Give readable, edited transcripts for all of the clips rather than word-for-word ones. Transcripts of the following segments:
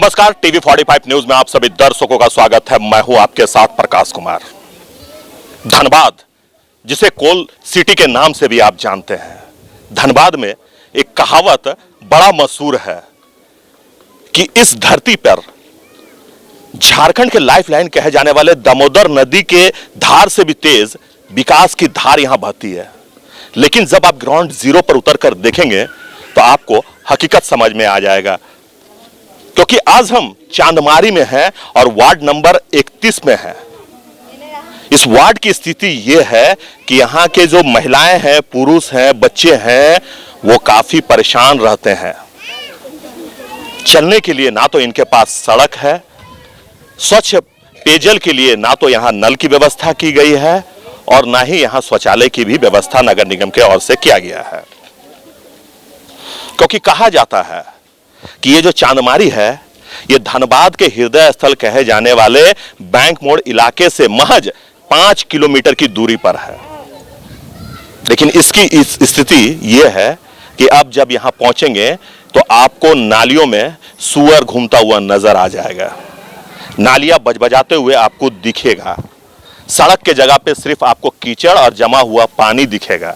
नमस्कार, TV 45 news में आप सभी दर्शकों का स्वागत है। मैं हूं आपके साथ प्रकाश कुमार। धनबाद, जिसे कोल सिटी के नाम से भी आप जानते हैं, धनबाद में एक कहावत बड़ा मशहूर है कि इस धरती पर झारखंड के लाइफलाइन कहे जाने वाले दामोदर नदी के धार से भी तेज विकास की धार यहां बहती है। लेकिन जब आप ग्राउंड जीरो पर उतरकर देखेंगे तो आपको हकीकत समझ में आ जाएगा, क्योंकि आज हम चांदमारी में हैं और वार्ड नंबर 31 में हैं। इस वार्ड की स्थिति यह है कि यहाँ के जो महिलाएं हैं, पुरुष हैं, बच्चे हैं, वो काफी परेशान रहते हैं। चलने के लिए ना तो इनके पास सड़क है, स्वच्छ पेयजल के लिए ना तो यहाँ नल की व्यवस्था की गई है और ना ही यहाँ शौचालय की भी व्यवस्था नगर निगम के ओर से किया गया है। क्योंकि कहा जाता है कि ये जो चांदमारी है, ये धनबाद के हृदय स्थल कहे जाने वाले बैंक मोड़ इलाके से महज 5 किलोमीटर की दूरी पर है। लेकिन इसकी स्थिति ये है कि अब जब यहां पहुंचेंगे तो आपको नालियों में सुअर घूमता हुआ नजर आ जाएगा, नालियां बजबजाते हुए आपको दिखेगा, सड़क के जगह पे सिर्फ आपको कीचड़ और जमा हुआ पानी दिखेगा।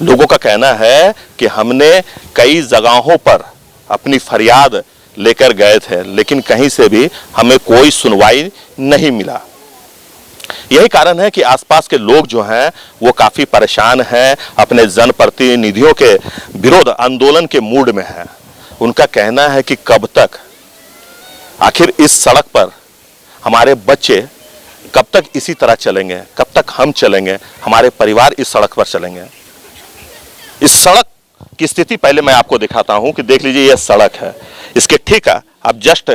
लोगों का कहना है कि हमने कई जगहों पर अपनी फरियाद लेकर गए थे, लेकिन कहीं से भी हमें कोई सुनवाई नहीं मिला। यही कारण है कि आसपास के लोग जो हैं वो काफी परेशान हैं, अपने जनप्रतिनिधियों के विरोध आंदोलन के मूड में हैं। उनका कहना है कि कब तक आखिर इस सड़क पर हमारे बच्चे कब तक इसी तरह चलेंगे, कब तक हम चलेंगे, हमारे परिवार इस सड़क पर चलेंगे। इस सड़क की स्थिति पहले मैं आपको दिखाता हूं कि देख लीजिए, यह सड़क है। इसके ठीक आप जस्ट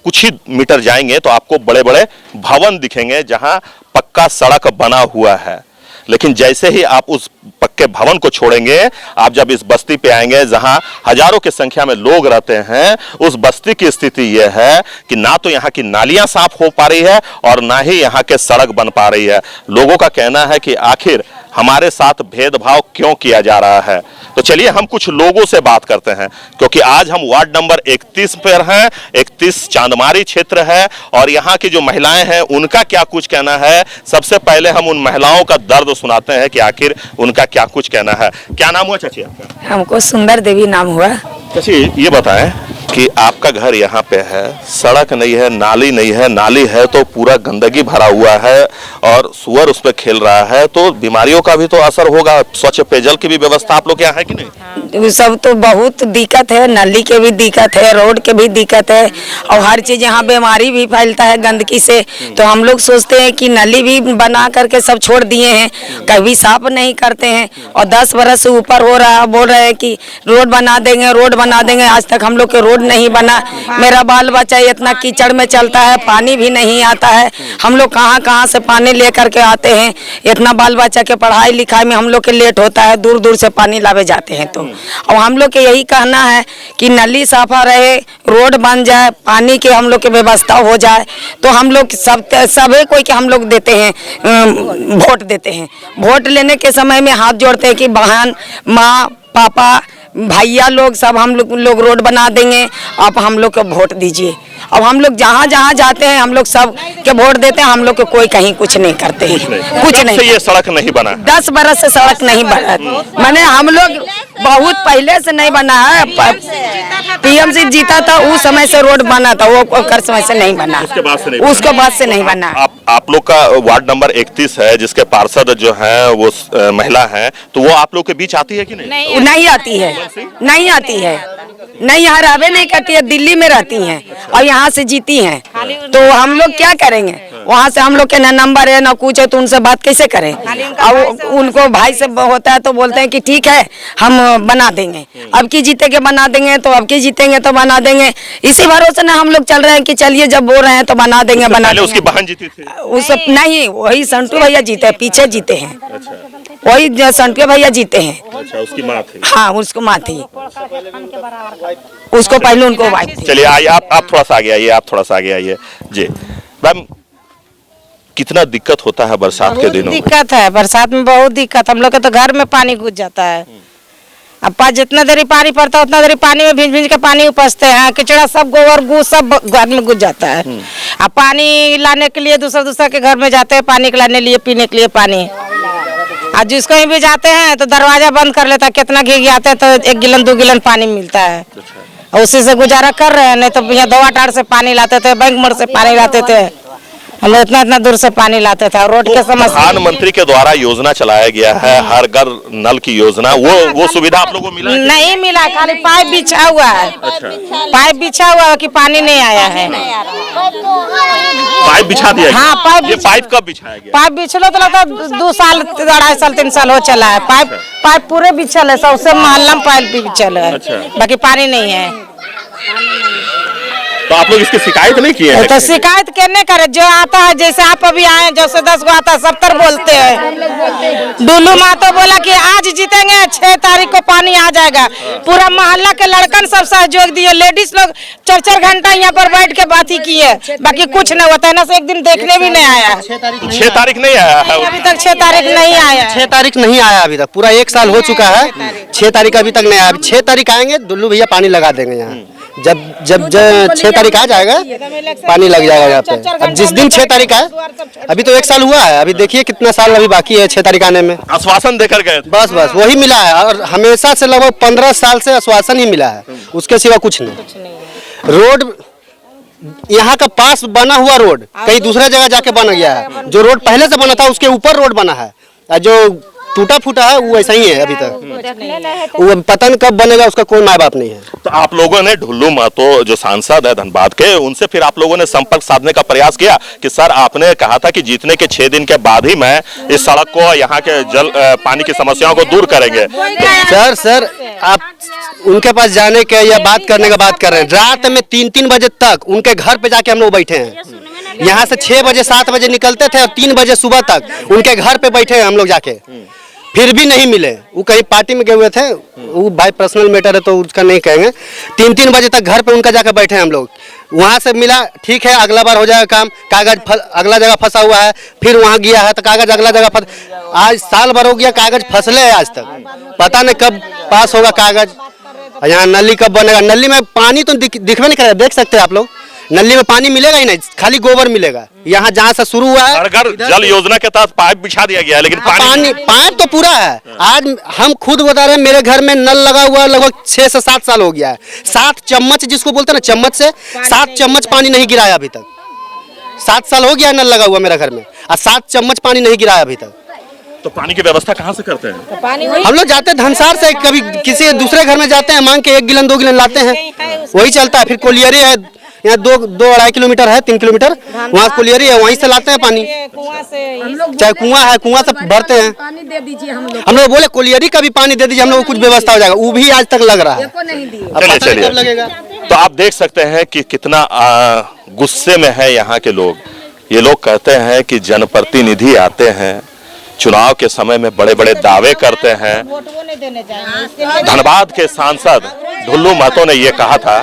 कुछ ही मीटर जाएंगे तो आपको बड़े बड़े भवन दिखेंगे जहां पक्का सड़क बना हुआ है। लेकिन जैसे ही आप उस पक्के भवन को छोड़ेंगे, आप जब इस बस्ती पे आएंगे जहां हजारों की संख्या में लोग रहते हैं, उस बस्ती की स्थिति यह है कि ना तो यहाँ की नालियां साफ हो पा रही है और ना ही यहाँ के सड़क बन पा रही है। लोगों का कहना है कि आखिर हमारे साथ भेदभाव क्यों किया जा रहा है। तो चलिए हम कुछ लोगों से बात करते हैं, क्योंकि आज हम वार्ड नंबर 31 पर हैं। 31 चांदमारी क्षेत्र है और यहाँ की जो महिलाएं हैं उनका क्या कुछ कहना है। सबसे पहले हम उन महिलाओं का दर्द सुनाते हैं कि आखिर उनका क्या कुछ कहना है। क्या नाम हुआ चाची आपका? हमको सुंदर देवी नाम हुआ। चाची ये बताएं कि आपका घर यहाँ पे है, सड़क नहीं है, नाली नहीं है, नाली है तो पूरा गंदगी भरा हुआ है और सुअर उस पर खेल रहा है, तो बीमारियों का भी तो असर होगा। स्वच्छ पेयजल की भी व्यवस्था आप लोग यहाँ है कि नहीं? सब तो बहुत दिक्कत है, नाली के भी दिक्कत है, रोड के भी दिक्कत है और हर चीज यहाँ बीमारी भी फैलता है गंदगी से। तो हम लोग सोचते हैं कि नाली भी बना करके सब छोड़ दिए हैं, कभी साफ नहीं करते हैं और 10 बरस से ऊपर हो रहा है। बोल रहे हैं कि रोड बना देंगे, रोड बना देंगे, आज तक हम लोग के रोड नहीं बना। मेरा बाल बच्चा इतना कीचड़ में चलता है, पानी भी नहीं आता है। हम लोग कहाँ कहाँ से पानी ले करके आते हैं, इतना बाल बच्चा के पढ़ाई लिखाई में हम लोग के लेट होता है, दूर दूर से पानी लावे जाते हैं। तो और हम लोग के यही कहना है कि नली साफा रहे, रोड बन जाए, पानी की हम लोग की व्यवस्था हो जाए। तो हम लोग सभी कोई के हम लोग देते हैं, वोट देते हैं। वोट लेने के समय में हाथ जोड़ते हैं कि बहन, माँ, पापा, भैया लोग सब हम लोग रोड बना देंगे, आप हम लोग को वोट दीजिए। अब हम लोग जहाँ जहाँ जाते हैं हम लोग सब के वोट देते हैं, हम लोग को कोई कहीं कुछ नहीं करते हैं, कुछ नहीं। ये सड़क नहीं बना, 10 बरस से सड़क नहीं बना। मैंने हम लोग बहुत पहले से नहीं बना है, पीएमसी जीता था उस समय से रोड बना था, वो कर समय से नहीं बना, उसके बाद से नहीं बना। आप लोग का वार्ड नंबर 31 है, जिसके पार्षद जो है वो महिला है, तो वो आप लोग के बीच आती है कि नहीं? नहीं आती है, नहीं आती है, नहीं यहाँ रहबे नहीं करती है, दिल्ली में रहती हैं और यहाँ से जीती हैं। तो हम लोग क्या करेंगे? वहाँ से हम लोग के ना नंबर है ना कुछ है, तो उनसे बात कैसे करें? और उनको भाई से होता है तो बोलते हैं कि ठीक है हम बना देंगे, अब की जीते के बना देंगे, तो अब की जीतेंगे तो बना देंगे। इसी भरोसे ना हम लोग चल रहे हैं कि चलिए जब बोल रहे हैं तो बना देंगे, बना देंगे। उसकी बहन जीती थी? उस नहीं, वही संटू भैया जीते, पीछे जीते हैं। वही संटू भैया जीते हैं। अच्छा, उसकी माँ थी? हाँ, उसको माँ थी, उसको पहले उनको वाइफ थी। चलिए आइए, आप थोड़ा सा आगे आइए, आप थोड़ा सा आगे आइए जी। मैम, कितना दिक्कत होता है बरसात के दिनों में? दिक्कत है, बरसात में बहुत दिक्कत। हम लोग के तो घर में पानी घुस जाता है, अब जितना देरी पानी पड़ता है उतना देरी पानी में भींज के पानी उपजते हैं, किचड़ा सब गोबर गू सब घर में घुस जाता है। अब पानी लाने के लिए दूसरा के घर में जाते हैं, पानी लाने लिए, पीने के लिए पानी। आज जिसको भी जाते हैं तो दरवाजा बंद कर लेता है, कितना घी आते हैं तो 1 गिलन 2 गिलन पानी मिलता है, उसी से गुजारा कर रहे हैं। नहीं तो यहाँ दवाटाड़ से पानी लाते थे, बैंक मोड़ से पानी लाते थे, हम लोग इतना दूर से पानी लाते थे। रोड के समस्या, प्रधानमंत्री के द्वारा योजना चलाया गया है, हर घर नल की योजना, वो सुविधा आप लोगों को मिला? नहीं मिला, खाली पाइप बिछा हुआ है। पाइप बिछा हुआ है कि पानी नहीं आया है। पाइप बिछा दिया गया? हाँ, पाइप। ये पाइप कब बिछाया गया? पाइप बिछलो तो लगता 2 साल 2.5 साल 3 साल हो चला है। पाइप पूरे बिछल है, सबसे मोहल्ला में पाइप भी बिछल है, बाकी पानी नहीं है। तो आप लोग इसकी शिकायत नहीं किए हैं? तो शिकायत करने करे, जो आता है, जैसे आप अभी आए, जैसे 10 गो आता है 70 बोलते हैं। डुल्लू मातो बोला कि आज जीतेंगे, 6 तारीख को पानी आ जाएगा। पूरा मोहल्ला के लड़कन सब सहयोग दिए, लेडीज लोग 4-4 घंटा यहाँ पर बैठ के बात ही किए, बाकी कुछ नहीं होता है ना। से एक दिन देखने भी नहीं आया। 6 तारीख नहीं आया है अभी तक, 6 तारीख नहीं आया। 6 तारीख नहीं आया अभी तक, पूरा 1 साल हो चुका है, 6 तारीख अभी तक नहीं आया। 6 तारीख आएंगे, दुल्लू भैया पानी लगा देंगे यहाँ। जब 6 तारीख आ जाएगा पानी लग जाएगा यहाँ पे। अब जिस दिन 6 तारीख है, अभी तो 1 साल हुआ है, अभी देखिए कितना साल अभी बाकी है 6 तारीख आने में। आश्वासन देकर गए? बस वही मिला है, और हमेशा से लगभग 15 साल से आश्वासन ही मिला है, उसके सिवा कुछ नहीं। रोड यहाँ का पास बना हुआ रोड कहीं दूसरा जगह जाके बन गया है। जो रोड पहले से बना था उसके ऊपर रोड बना है, और जो टूटा फूटा है वो ऐसा ही है अभी तक। वो पता नहीं कब बनेगा, उसका कोई माँ बाप नहीं है। तो आप लोगों ने ढुल्लू महतो जो सांसद है धनबाद के, उनसे फिर आप लोगों ने संपर्क साधने का प्रयास किया कि सर आपने कहा था कि जीतने के 6 दिन के बाद ही मैं इस सड़क को, यहाँ के पानी की समस्याओं को दूर करेंगे? सर आप उनके पास जाने के या बात करने का बात कर रहे हैं। रात में 3-3 बजे तक उनके घर पे जाके हम लोग बैठे हैं। यहाँ से 6 बजे 7 बजे निकलते थे और 3 बजे सुबह तक उनके घर पे बैठे हैं हम लोग जाके, फिर भी नहीं मिले। वो कहीं पार्टी में गए हुए थे, वो भाई पर्सनल मैटर है तो उसका नहीं कहेंगे। 3-3 बजे तक घर पे उनका जाकर बैठे हैं हम लोग। वहाँ से मिला, ठीक है अगला बार हो जाएगा काम, कागज अगला जगह फंसा हुआ है, फिर वहाँ गया है तो कागज अगला जगह आज साल भर हो गया, कागज फंसले है आज तक, पता नहीं कब पास होगा कागज। यहाँ नली कब बनेगा? नली में पानी तो दिखने नहीं करेगा, देख सकते हैं आप लोग, नली में पानी मिलेगा ही नहीं, खाली गोबर मिलेगा। यहाँ जहाँ से शुरू हुआ है, हर घर जल योजना के तहत पाइप बिछा दिया गया है, लेकिन पाइप तो पूरा है। आज हम खुद बता रहे हैं, मेरे घर में नल लगा हुआ लगभग 6 से 7 साल हो गया है। 7 चम्मच जिसको बोलते हैं ना, चम्मच से 7 चम्मच पानी नहीं गिराया अभी तक। 7 साल हो गया नल लगा हुआ मेरे घर में, और 7 चम्मच पानी नहीं गिराया अभी तक। तो पानी की व्यवस्था कहाँ से करते हैं? हम लोग जाते हैं धनसार से, कभी किसी दूसरे घर में जाते हैं, मांग के 1 गिलन 2 गिलन लाते हैं, वही चलता है। फिर कोलियरी है यहाँ 2-2.5 किलोमीटर है, 3 किलोमीटर वहाँ कोलियरी है, वहीं से लाते हैं पानी। चाहे कुआं है, कुआं से भरते हैं। हम लोग बोले कोलियरी का भी पानी दे दीजिए, हम लोग कुछ व्यवस्था हो जाएगा, वो भी आज तक लग रहा है। चलिए लगेगा। तो आप देख सकते हैं कि कितना गुस्से में है यहाँ के लोग। ये लोग कहते हैं कि जनप्रतिनिधि आते हैं, चुनाव के समय में बड़े बड़े दावे करते हैं। धनबाद के सांसद ढुल्लू महतो ने ये कहा था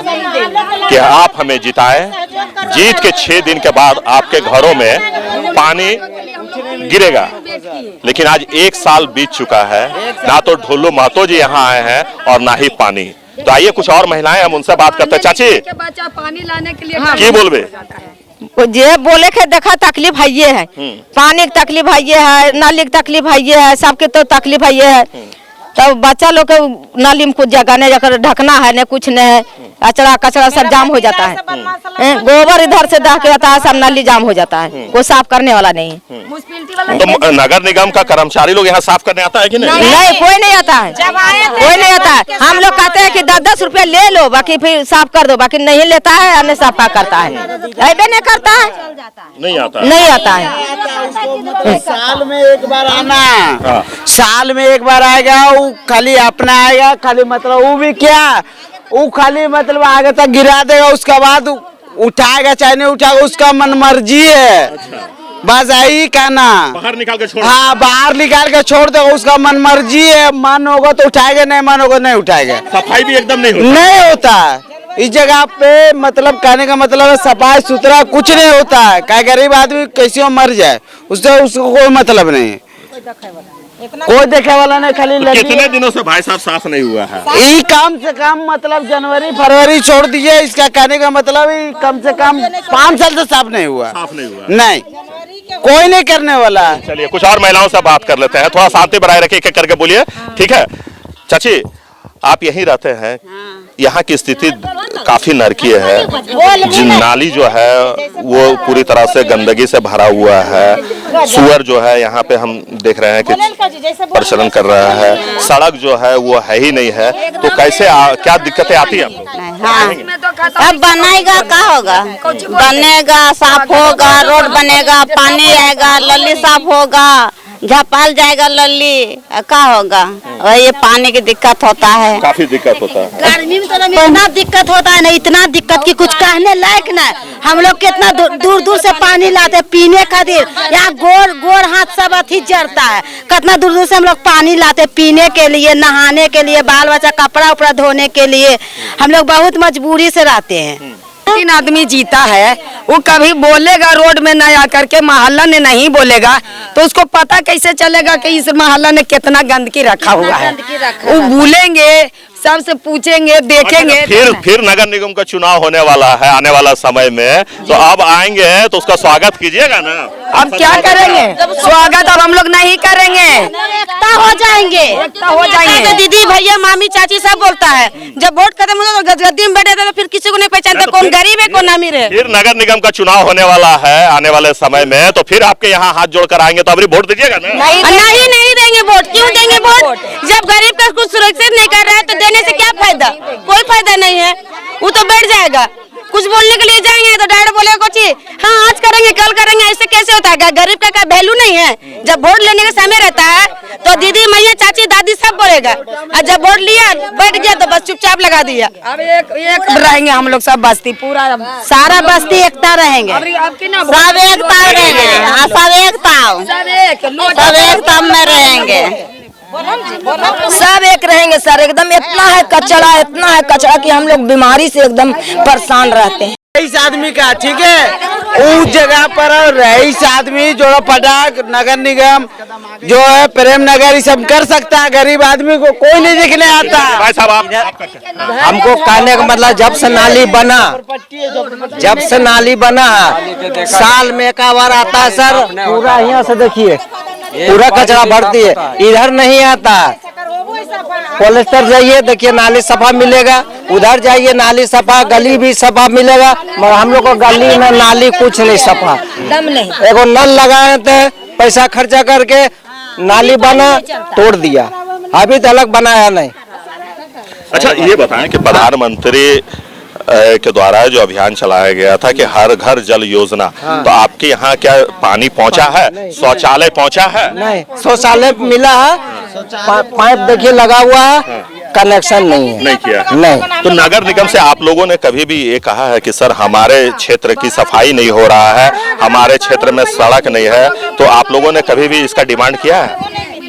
कि आप हमें जिताएं, जीत के 6 दिन के बाद आपके घरों में पानी गिरेगा। लेकिन आज 1 साल बीत चुका है, ना तो ढुल्लू महतो जी यहाँ आए हैं और ना ही पानी। तो आइए कुछ और महिलाएं हम उनसे बात करते हैं। चाची, पानी लाने के लिए की बोलबे? जे बोले के देखा तकलीफ है, ये है पानी की तकलीफ है, ये है नाली की तकलीफ है, ये है सबके तो तकलीफ है, ये है। तो बच्चा लोग के नाली में कुछ जगह नहीं जाकर ढकना है, न कुछ नहीं है, अचड़ा कचड़ा सब जाम हो जाता है। गोबर इधर से दह के आता है, सब नाली जाम हो जाता है, कोई साफ करने वाला नहीं है। तो नगर निगम का कर्मचारी लोग यहाँ साफ करने आता है कि नहीं? नहीं, कोई नहीं आता है, कोई नहीं आता है। हम लोग कहते हैं कि 10-10 रुपया ले लो, बाकी फिर साफ कर दो, बाकी नहीं लेता है और नहीं साफ करता है, ऐसे नहीं करता है, नहीं आता, नहीं आता है। साल में एक बार आना, साल में एक बार आएगा, वो खाली अपना आएगा, खाली मतलब वो भी क्या, वो खाली मतलब आगे तक गिरा देगा, उसके बाद उठाएगा चाहे नहीं उठाएगा, उसका मन मर्जी है। बस यही कहना, बाहर निकाल के छोड़, हाँ बाहर निकाल के छोड़ देगा, उसका मन मर्जी है। मन होगा तो उठाएगा, नहीं मन होगा नहीं उठाएगा। सफाई भी एकदम नहीं होता, नहीं होता इस जगह पे। मतलब कहने का मतलब है सफाई सुथरा कुछ नहीं होता है। क्या गरीब आदमी कैसे मर जाए, उससे उसको कोई मतलब नहीं। कोई देखे वाला नहीं, खाली तो लगी कितने दिनों से भाई साहब साफ नहीं हुआ है? यही कम से कम मतलब जनवरी फरवरी छोड़ दीजिए, इसका कहने का मतलब ही कम से कम 5 साल से साफ नहीं हुआ। साफ नहीं हुआ, नहीं, कोई नहीं करने वाला। चलिए कुछ और महिलाओं से बात कर लेते हैं, थोड़ा शांति बनाए रखिए, एक एक करके बोलिए, ठीक है? चाची आप यहीं रहते हैं, यहाँ की स्थिति काफी नरकीय है। जिन नाली जो है वो पूरी तरह से गंदगी से भरा हुआ है। सुअर जो है यहाँ पे हम देख रहे हैं कि प्रचलन कर रहा है। सड़क जो है वो है ही नहीं है, तो कैसे क्या दिक्कतें आती है आपको? हाँ, अब बनेगा क्या होगा, बनेगा साफ होगा, रोड बनेगा, पानी आएगा, लली साफ होगा, झपाल जाएगा लली, क्या होगा? वही पानी की दिक्कत होता है, काफी दिक्कत होता है। गर्मी में तो इतना दिक्कत होता है ना, इतना दिक्कत कि कुछ कहने लायक ना। हम लोग कितना दूर दूर से पानी लाते पीने खातिर, यहाँ गोर हाथ सब अथी जरता है। कितना दूर दूर से हम लोग पानी लाते पीने के लिए, नहाने के लिए, बाल बच्चा कपड़ा उपड़ा धोने के लिए। हम लोग बहुत मजबूरी से रहते हैं। 3 आदमी जीता है, वो कभी बोलेगा रोड में न आकर के, मोहल्ला ने नहीं बोलेगा तो उसको पता कैसे चलेगा कि इस मोहल्ला ने कितना गंदगी रखा हुआ है? वो भूलेंगे, सबसे पूछेंगे, देखेंगे। फिर नगर निगम का चुनाव होने वाला है आने वाला समय में, तो अब आएंगे तो उसका स्वागत कीजिएगा ना? अब क्या करेंगे? स्वागत अब हम लोग नहीं करेंगे, एकता हो जाएंगे, हो जाएंगे। दीदी भैया मामी चाची सब बोलता है। जब वोट खत्म होता तो गद्दी में बैठे थे तो फिर किसी को नहीं पहचानता, तो कौन फिर- गरीब है कौन अमीर है। फिर नगर निगम का चुनाव होने वाला है आने वाले समय में, तो फिर आपके यहाँ हाथ जोड़कर आएंगे तो अभी वोट दीजिएगा ना? नहीं देंगे वोट। क्यों देंगे वोट? जब गरीब का कुछ सुरक्षित नहीं कर रहा है तो देने से क्या फायदा? कोई फायदा नहीं है, वो तो बैठ जाएगा। कुछ बोलने के लिए जाएंगे तो डायरेक्ट बोलेगा कुछ, हाँ आज करेंगे कल करेंगे, ऐसे कैसे होता है? गरीब का वैल्यू नहीं है। जब वोट लेने का समय रहता है तो दीदी मैया चाची दादी सब बोलेगा, और जब वोट लिया बैठ गया तो बस चुपचाप लगा दिया। अब एक रहेंगे हम लोग, सब बस्ती पूरा सारा बस्ती एकता रहेंगे, सब एकता रहेंगे, हाँ सब एकता में रहेंगे, सब एक रहेंगे सर। एकदम इतना है कचरा कि हम लोग बीमारी से एकदम परेशान रहते हैं। रईस आदमी का, ठीक है, उस जगह पर रईस आदमी जो पटाक नगर निगम जो है प्रेम नगर ये सब कर सकता है। गरीब आदमी को कोई नहीं दिखने आता। भाई साहब आप हमको कहने का मतलब जब से नाली बना साल में एक बार आता है सर। पूरा यहाँ से देखिए पूरा कचरा भरती है, इधर नहीं आता। पॉलिस्टर जाइए देखिए नाली सफा मिलेगा, उधर जाइए नाली सफा, गली भी सफा मिलेगा, मगर हम लोग को गली में नाली कुछ नहीं सफा। दम नहीं। एगो नल लगाए थे, पैसा खर्चा करके नाली बना तोड़ दिया, अभी तक बनाया नहीं। अच्छा ये बताएं कि प्रधानमंत्री के द्वारा जो अभियान चलाया गया था कि हर घर जल योजना, तो आपके यहाँ क्या पानी पहुँचा है? शौचालय पहुँचा है? नहीं, शौचालय मिला है, पाइप देखिए लगा हुआ है, कनेक्शन नहीं है। नहीं किया है। नहीं। तो नगर निगम से आप लोगों ने कभी भी ये कहा है कि सर हमारे क्षेत्र की सफाई नहीं हो रहा है, हमारे क्षेत्र में सड़क नहीं है, तो आप लोगों ने कभी भी इसका डिमांड किया है?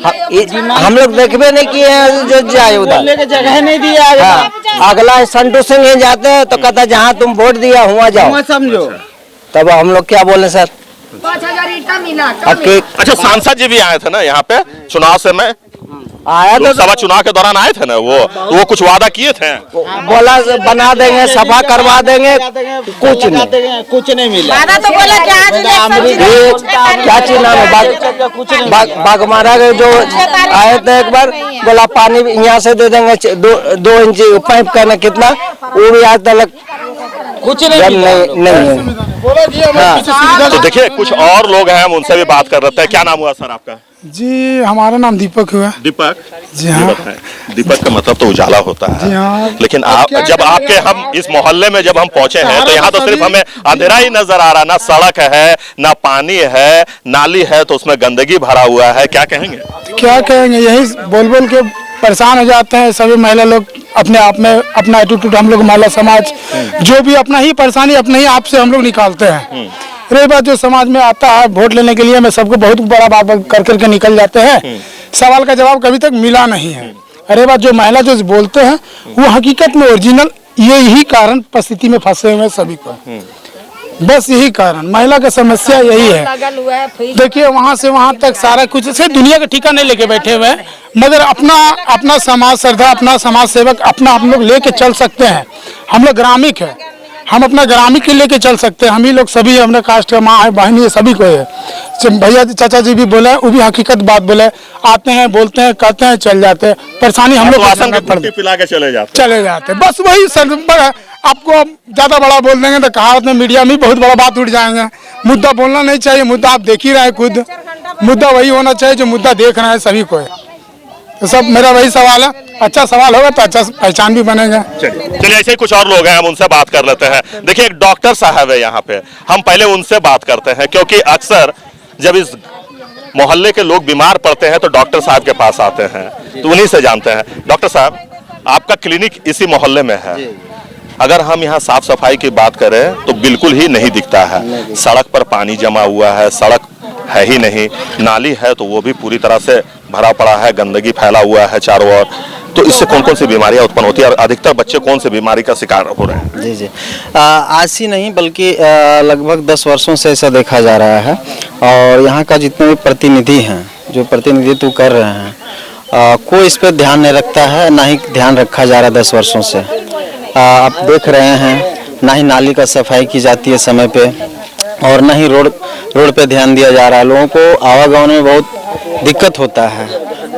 हम लोग देखबे नहीं किए हैं जो जाए उधर, जगह नहीं दिया। हाँ, अगला संतोष सिंह ही जाते हैं तो कहता जहाँ तुम वोट दिया हुआ जाओ, समझो। तब हम लोग क्या बोले सर? 5000 ईंटा मिला। अच्छा सांसद जी भी आए थे ना यहाँ पे चुनाव से में, आया तो लोकसभा चुनाव के दौरान आए थे ना वो कुछ वादा किए थे, बोला बना देंगे, सफा करवा देंगे, कुछ नहीं मिला। दादा तो बोला कि आज ये क्या चीज नाम है बागमारा के जो आए थे एक बार, बोला पानी यहाँ से दे देंगे 2 इंच पाइप करना कितना, वो भी आज तक कुछ नहीं है। हाँ। तो देखिए कुछ और लोग हैं, हम उनसे भी बात कर रहे थे। क्या नाम हुआ सर आपका? जी हमारा नाम दीपक हुआ। दीपक जी हाँ। दीपक का मतलब तो उजाला होता है। जी हाँ। लेकिन आप जब आपके हम इस मोहल्ले में जब हम पहुंचे हैं तो यहाँ तो सिर्फ हमें अंधेरा ही नजर आ रहा, ना सड़क है ना पानी है, नाली है तो उसमें गंदगी भरा हुआ है। क्या कहेंगे? क्या कहेंगे, यही बोल बोल के परेशान हो जाते हैं सभी महिला लोग अपने आप में। अपना एटीट्यूड हम लोग महिला समाज जो भी अपना ही परेशानी अपने ही आप से हम लोग निकालते हैं। रही बात जो समाज में आता है वोट लेने के लिए, मैं सबको बहुत बड़ा बात कर करके निकल जाते हैं, सवाल का जवाब कभी तक मिला नहीं है। अरे बात जो महिला जो बोलते हैं वो हकीकत में ओरिजिनल यही कारण परिस्थिति में फंसे हुए सभी को। बस यही कारण, महिला का समस्या यही है। लगल हुआ है फिर देखिए वहाँ से वहाँ तक सारा कुछ से दुनिया का ठिकाना नहीं लेके बैठे हुए हैं, मगर अपना समाज श्रद्धा, अपना समाज सेवक अपना हम लोग लेके चल सकते हैं। हम लोग ग्रामीण है, हम अपना ग्रामीण के लेके चल सकते हैं। हम ही लोग सभी अपने कास्ट का माँ है, बहन है, सभी को है। भैया चाचा जी भी बोले, वो भी हकीकत बात बोले, आते हैं बोलते हैं कहते हैं चल जाते हैं। परेशानी हम लोग पिला के चले जाते बस वही सर। आपको ज्यादा बड़ा बोल देंगे तो कहावत में मीडिया में बहुत बड़ा बात उठ जाएंगे। मुद्दा बोलना नहीं चाहिए, मुद्दा आप देख ही रहे हैं खुद। मुद्दा वही होना चाहिए जो मुद्दा देख रहे हैं सभी को। तो सब मेरा वही सवाल है, अच्छा सवाल होगा तो अच्छा पहचान भी बनेगा। चलिए ऐसे ही कुछ और लोग हैं, हम उनसे बात कर लेते हैं। देखिए एक डॉक्टर साहब है यहाँ पे, हम पहले उनसे बात करते हैं, क्योंकि अक्सर जब इस मोहल्ले के लोग बीमार पड़ते हैं तो डॉक्टर साहब के पास आते हैं, तो उन्हीं से जानते हैं। डॉक्टर साहब, आपका क्लिनिक इसी मोहल्ले में है। अगर हम यहाँ साफ सफाई की बात करें तो बिल्कुल ही नहीं दिखता है। सड़क पर पानी जमा हुआ है, सड़क है ही नहीं, नाली है तो वो भी पूरी तरह से भरा पड़ा है, गंदगी फैला हुआ है चारों ओर। तो इससे कौन कौन सी बीमारियां उत्पन्न होती है और अधिकतर बच्चे कौन सी बीमारी का शिकार हो रहे हैं? जी आज ही नहीं बल्कि लगभग 10 वर्षों से ऐसा देखा जा रहा है। और यहाँ का जितने भी प्रतिनिधि हैं जो प्रतिनिधित्व कर रहे हैं, कोई इस पर ध्यान नहीं रखता है, ना ही ध्यान रखा जा रहा है 10 वर्षों से। आप देख रहे हैं, ना ही नाली का सफाई की जाती है समय पे, और ना ही रोड पे ध्यान दिया जा रहा है। लोगों को आवागमन में बहुत दिक्कत होता है।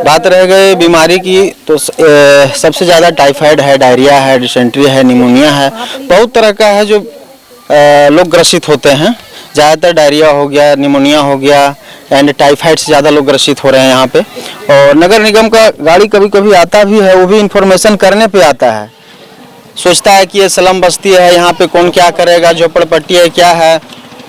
बात रह गई बीमारी की, तो सबसे ज़्यादा टाइफाइड है, डायरिया है, डिसेंट्री है, निमोनिया है, बहुत तरह का है जो लोग ग्रसित होते हैं। ज़्यादातर डायरिया हो गया, निमोनिया हो गया एंड टाइफाइड से ज़्यादा लोग ग्रसित हो रहे हैं यहाँ पे। और नगर निगम का गाड़ी कभी कभी आता भी है, वो भी इंफॉर्मेशन करने पे आता है, सोचता है कि ये स्लम बस्ती है, यहाँ पे कौन क्या करेगा, झोपड़पट्टी है क्या है।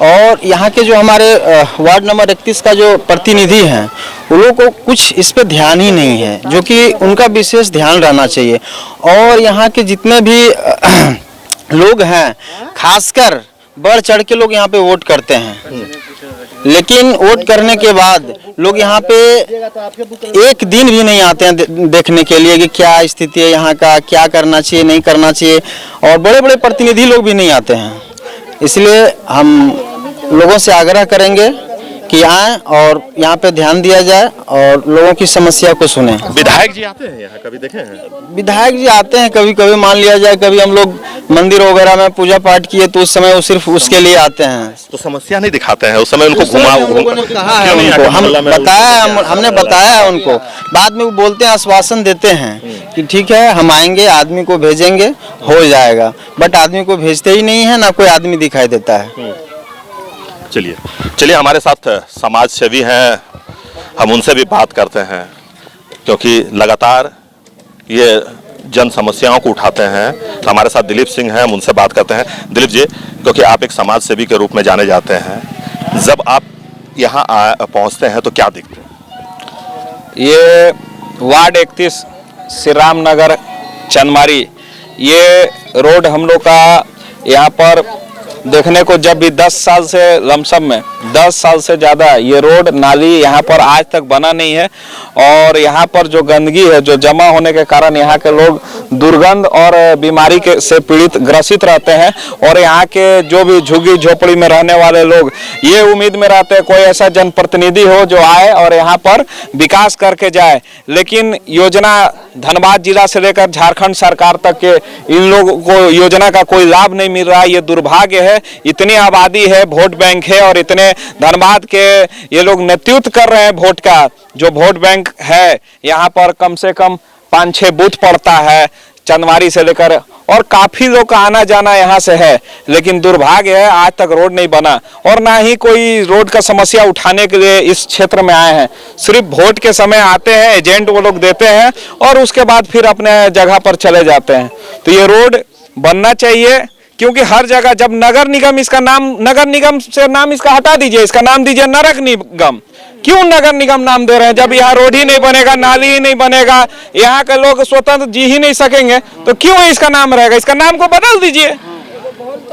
और यहाँ के जो हमारे वार्ड नंबर 31 का जो प्रतिनिधि हैं, उन लोगों को कुछ इस पे ध्यान ही नहीं है, जो कि उनका विशेष ध्यान रहना चाहिए। और यहाँ के जितने भी लोग हैं, खासकर बढ़ चढ़ के लोग यहाँ पे वोट करते हैं, लेकिन वोट करने के बाद लोग यहाँ पे एक दिन भी नहीं आते हैं देखने के लिए कि क्या स्थिति है यहाँ का, क्या करना चाहिए नहीं करना चाहिए। और बड़े बड़े प्रतिनिधि लोग भी नहीं आते हैं। इसलिए हम लोगों से आग्रह करेंगे कि आएँ और यहाँ पे ध्यान दिया जाए और लोगों की समस्या को सुने। विधायक जी आते हैं यहाँ, कभी देखे हैं? विधायक जी आते हैं कभी कभी, मान लिया जाए कभी हम लोग मंदिर वगैरह में पूजा पाठ किए तो उस समय वो सिर्फ उसके लिए आते हैं। तो समस्या नहीं दिखाते हैं उस समय, उनको कहा है उनको, हमने बताया है उनको। बाद में वो बोलते हैं, आश्वासन देते हैं कि ठीक है हम आएंगे, आदमी को भेजेंगे, हो जाएगा। बट आदमी को भेजते ही नहीं है, ना कोई आदमी दिखाई देता है। चलिए हमारे साथ समाज सेवी हैं, हम उनसे भी बात करते हैं, क्योंकि लगातार ये जन समस्याओं को उठाते हैं। तो हमारे साथ दिलीप सिंह हैं, हम उनसे बात करते हैं। दिलीप जी, क्योंकि आप एक समाज सेवी के रूप में जाने जाते हैं, जब आप यहाँ पहुँचते हैं तो क्या दिखते हैं? ये वार्ड 31 श्री राम नगर चंदमारी, ये रोड हम लोग का यहाँ पर देखने को जब भी 10 साल से लमसम में 10 साल से ज़्यादा ये रोड नाली यहाँ पर आज तक बना नहीं है। और यहाँ पर जो गंदगी है जो जमा होने के कारण यहाँ के लोग दुर्गंध और बीमारी के से पीड़ित ग्रसित रहते हैं। और यहाँ के जो भी झुग्गी झोपड़ी में रहने वाले लोग ये उम्मीद में रहते हैं कोई ऐसा जनप्रतिनिधि हो जो आए और यहाँ पर विकास करके जाए। लेकिन योजना धनबाद जिला से लेकर झारखंड सरकार तक के इन लोगों को योजना का कोई लाभ नहीं मिल रहा है। ये दुर्भाग्य है। इतनी आबादी है, वोट बैंक है, और इतने धनबाद के ये लोग नेतृत्व कर रहे हैं वोट का। जो वोट बैंक है यहाँ पर कम से कम 5-6 बूथ पड़ता है चंदमारी से लेकर, और काफी लोग का आना जाना यहाँ से है। लेकिन दुर्भाग्य है आज तक रोड नहीं बना, और ना ही कोई रोड का समस्या उठाने के लिए इस क्षेत्र में आए हैं। सिर्फ वोट के समय आते हैं, एजेंट वो लोग देते हैं और उसके बाद फिर अपने जगह पर चले जाते हैं। तो ये रोड बनना चाहिए, क्योंकि हर जगह जब नगर निगम, इसका नाम नगर निगम से नाम इसका हटा दीजिए, इसका नाम दीजिए नरक निगम। क्यों नगर निगम नाम दे रहे हैं? जब यहाँ रोड ही नहीं बनेगा, नाली ही नहीं बनेगा, यहाँ के लोग स्वतंत्र जी ही नहीं सकेंगे, तो क्यों इसका नाम रहेगा? इसका नाम को बदल दीजिए।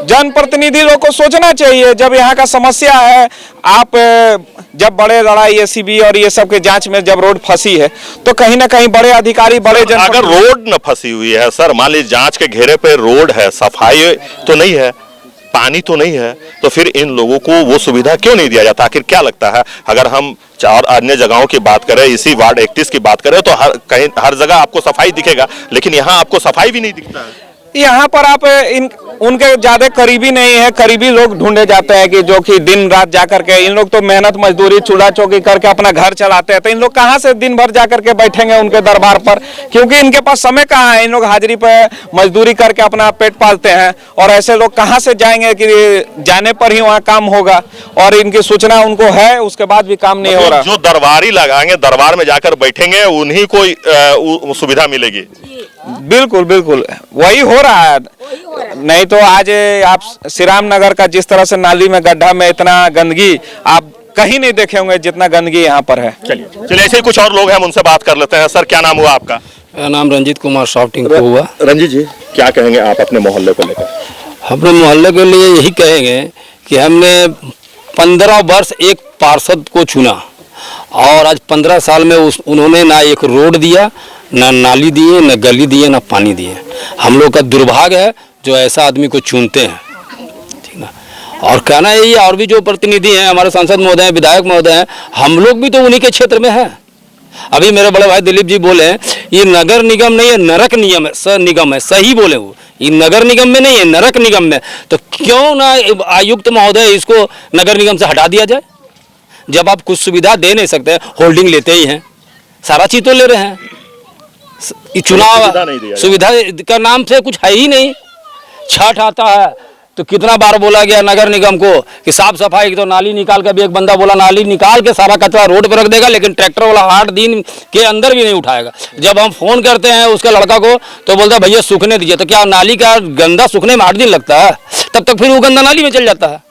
जनप्रतिनिधि लोग को सोचना चाहिए। जब यहाँ का समस्या है, आप जब बड़े लड़ाई एसीबी और ये सब के जांच में जब रोड फंसी है तो कहीं ना कहीं बड़े अधिकारी, बड़े जन, अगर रोड न फंसी हुई है सर, मान लीजिए जांच के घेरे पे रोड है, सफाई तो नहीं है, पानी तो नहीं है, तो फिर इन लोगों को वो सुविधा क्यों नहीं दिया जाता? आखिर क्या लगता है? अगर हम और अन्य जगहों की बात करें, इसी वार्ड 31 की बात करें, तो हर जगह आपको सफाई दिखेगा, लेकिन यहाँ आपको सफाई भी नहीं दिखता है। यहाँ पर आप उनके ज्यादा करीबी नहीं है, करीबी लोग ढूंढे जाते हैं कि जो कि दिन रात जाकर के, इन लोग तो मेहनत मजदूरी चूल्हा चौकी करके अपना घर चलाते हैं, तो इन लोग कहाँ से दिन भर जाकर के बैठेंगे उनके दरबार पर, क्योंकि इनके पास समय कहाँ है। इन लोग हाजिरी पे मजदूरी करके अपना पेट पालते हैं, और ऐसे लोग कहाँ से जाएंगे कि जाने पर ही वहाँ काम होगा, और इनकी सूचना उनको है, उसके बाद भी काम नहीं हो रहा। जो दरबारी लगाएंगे, दरबार में जाकर बैठेंगे, उन्हीं को सुविधा मिलेगी। बिल्कुल बिल्कुल वही हो रहा है। नहीं तो आज आप श्री राम नगर का जिस तरह से नाली में गड्ढा में इतना गंदगी आप कहीं नहीं देखे होंगे जितना गंदगी यहाँ पर है। चलिए ऐसे ही कुछ और लोग हैं, हम उनसे बात कर लेते हैं। सर, क्या नाम हुआ आपका? मेरा नाम रंजीत कुमार सॉफ्टिंग को हुआ। रंजीत जी, क्या कहेंगे आप अपने मोहल्ले को लेकर? अपने मोहल्ले के लिए यही कहेंगे कि हमने 15 वर्ष एक पार्षद को चुना, और आज 15 साल में उन्होंने ना एक रोड दिया, ना नाली दिए, ना गली दिए, ना पानी दिए। हम लोग का दुर्भाग्य है जो ऐसा आदमी को चुनते हैं, ठीक ना। और कहना यही, और भी जो प्रतिनिधि हैं, हमारे सांसद महोदय हैं, विधायक महोदय हैं, हम लोग भी तो उन्हीं के क्षेत्र में हैं। अभी मेरे बड़े भाई दिलीप जी बोले ये नगर निगम नहीं है, नरक निगम है, निगम है, सही बोले वो। ये नगर निगम में नहीं है, नरक निगम में। तो क्यों ना आयुक्त महोदय इसको नगर निगम से हटा दिया जाए? जब आप कुछ सुविधा दे नहीं सकते, होल्डिंग लेते ही हैं, सारा चीज तो ले रहे हैं, चुनाव सुविधा का नाम से कुछ है ही नहीं। छठ आता है तो कितना बार बोला गया नगर निगम को कि साफ सफाई की, तो नाली निकाल कर भी एक बंदा बोला नाली निकाल के सारा कचरा रोड पर रख देगा, लेकिन ट्रैक्टर वाला 8 दिन के अंदर भी नहीं उठाएगा। जब हम फोन करते हैं उसके लड़का को तो बोलता है भैया सूखने दीजिए। तो क्या नाली का गंदा सूखने में 8 दिन लगता है? तब तक फिर वो गंदा नाली में चल जाता है।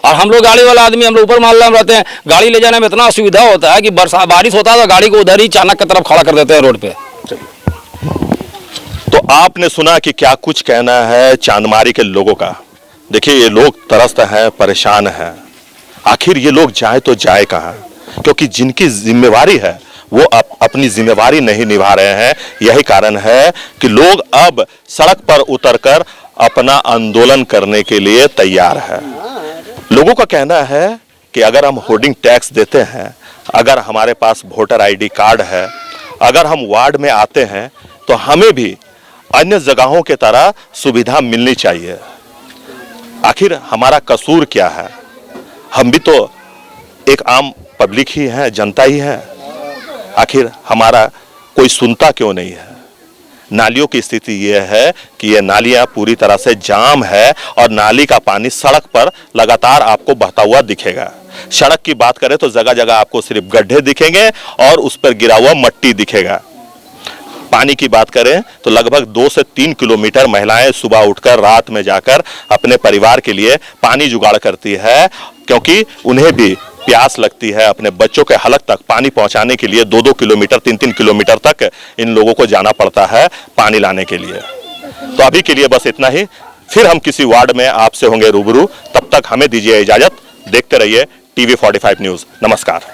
और हम लोग गाड़ी वाला आदमी, हम लोग ऊपर मोहल्ला में रहते हैं, गाड़ी ले जाने में इतना असुविधा होता है कि बारिश होता है तो गाड़ी को उधर ही चाणक की तरफ खड़ा कर देते हैं रोड पे। तो आपने सुना कि क्या कुछ कहना है चांदमारी के लोगों का। देखिए, ये लोग त्रस्त हैं, परेशान हैं। आखिर ये लोग जाए तो जाए कहां? क्योंकि जिनकी जिम्मेवारी है वो अपनी जिम्मेवारी नहीं निभा रहे हैं। यही कारण है कि लोग अब सड़क पर उतरकर अपना आंदोलन करने के लिए तैयार है। लोगों का कहना है कि अगर हम होर्डिंग टैक्स देते हैं, अगर हमारे पास वोटर आईडी कार्ड है, अगर हम वार्ड में आते हैं, तो हमें भी अन्य जगहों के तरह सुविधा मिलनी चाहिए। आखिर हमारा कसूर क्या है? हम भी तो एक आम पब्लिक ही हैं, जनता ही है। आखिर हमारा कोई सुनता क्यों नहीं है? नालियों की स्थिति यह है कि ये नालियां पूरी तरह से जाम है, और नाली का पानी सड़क पर लगातार आपको बहता हुआ दिखेगा। सड़क की बात करें तो जगह जगह आपको सिर्फ गड्ढे दिखेंगे और उस पर गिरा हुआ मट्टी दिखेगा। पानी की बात करें तो लगभग 2 से 3 किलोमीटर महिलाएं सुबह उठकर रात में जाकर अपने परिवार के लिए पानी जुगाड़ करती है, क्योंकि उन्हें भी प्यास लगती है। अपने बच्चों के हलक तक पानी पहुंचाने के लिए 2-2 किलोमीटर, 3-3 किलोमीटर तक इन लोगों को जाना पड़ता है पानी लाने के लिए। तो अभी के लिए बस इतना ही। फिर हम किसी वार्ड में आपसे होंगे रूबरू। तब तक हमें दीजिए इजाजत। देखते रहिए TV45 न्यूज। नमस्कार।